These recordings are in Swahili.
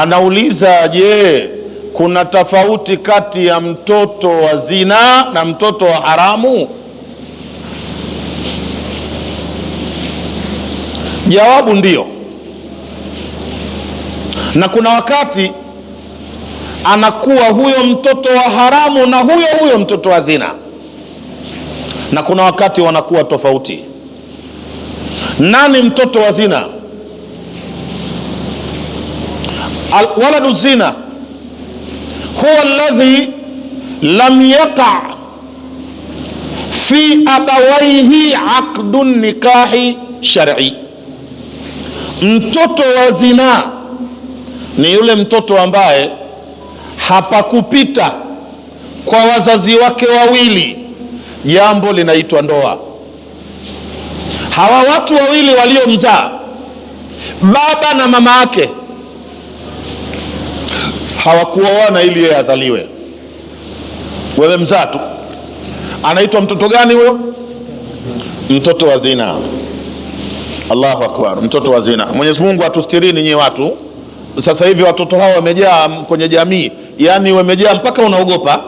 Anauliza, je, kuna tofauti kati ya mtoto wa zina na mtoto wa haramu? Jawabu ndio. Na kuna wakati anakuwa huyo mtoto wa haramu na huyo mtoto wa zina, na kuna wakati wanakuwa tofauti. Nani mtoto wa zina? Waladu zina huwa alladhi lam yaqa fi abawaihi aqdu nikahi shar'i. Mtoto wa zina ni yule mtoto ambaye hapakupita kwa wazazi wake wawili jambo linaitwa ndoa. Hawa watu wawili waliomzaa, baba na mama yake, hawakuoana ili yeye azaliwe. Wewe mzaa tu, anaitwa mtoto gani huyo? Mtoto wa zina. Allahu akbar, mtoto wa zina. Mwenyezi Mungu atustirini nyie watu. Sasa hivi watoto hao wamejaa kwenye jamii, yani wamejaa mpaka unaogopa,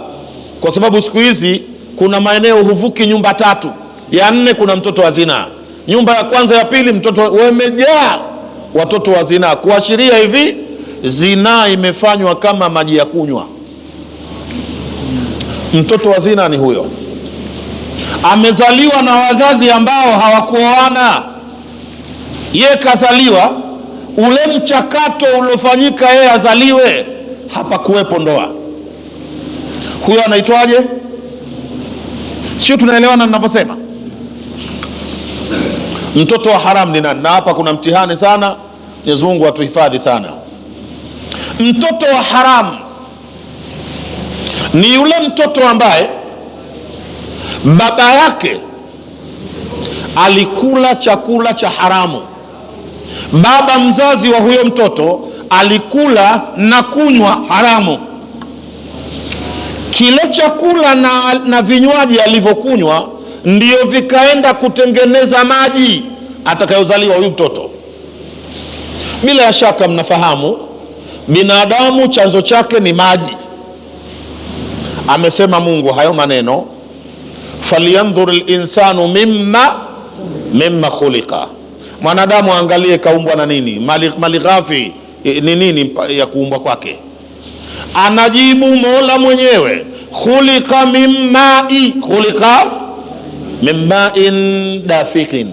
kwa sababu siku hizi kuna maeneo huvuki nyumba 3, ya 4 kuna mtoto wa zina, nyumba ya kwanza ya pili mtoto, wamejaa watoto wa zina, kuashiria hivi zina imefanywa kama maji ya kunywa. Mtoto wa zina ni huyo, amezaliwa na wazazi ambao hawakuoana, ye kazaliwa, ule mchakato uliofanyika yeye azaliwe hapakuwepo ndoa. Huyo anaitwaje? Sio, tunaelewana ninaposema? Mtoto wa haram ni nani? Na hapa kuna mtihani sana, Mwenyezi Mungu atuhifadhi sana. Mtoto wa haram ni yule mtoto ambaye baba yake alikula chakula cha haramu. Baba mzazi wa huyo mtoto alikula na kunywa haramu. Kile chakula na vinywaji alivyokunywa ndio vikaenda kutengeneza maji atakayozaliwa huyu mtoto. Bila ya shaka mnafahamu binadamu chanzo chake ni maji. Amesema Mungu hayo maneno, falyanzur linsanu mimma khuliqa. Mwanadamu angalie kaumbwa na nini, mali ghafi ni nini ya kuumbwa kwake. Anajibu Mola mwenyewe, khuliqa min ma'in dafiqin.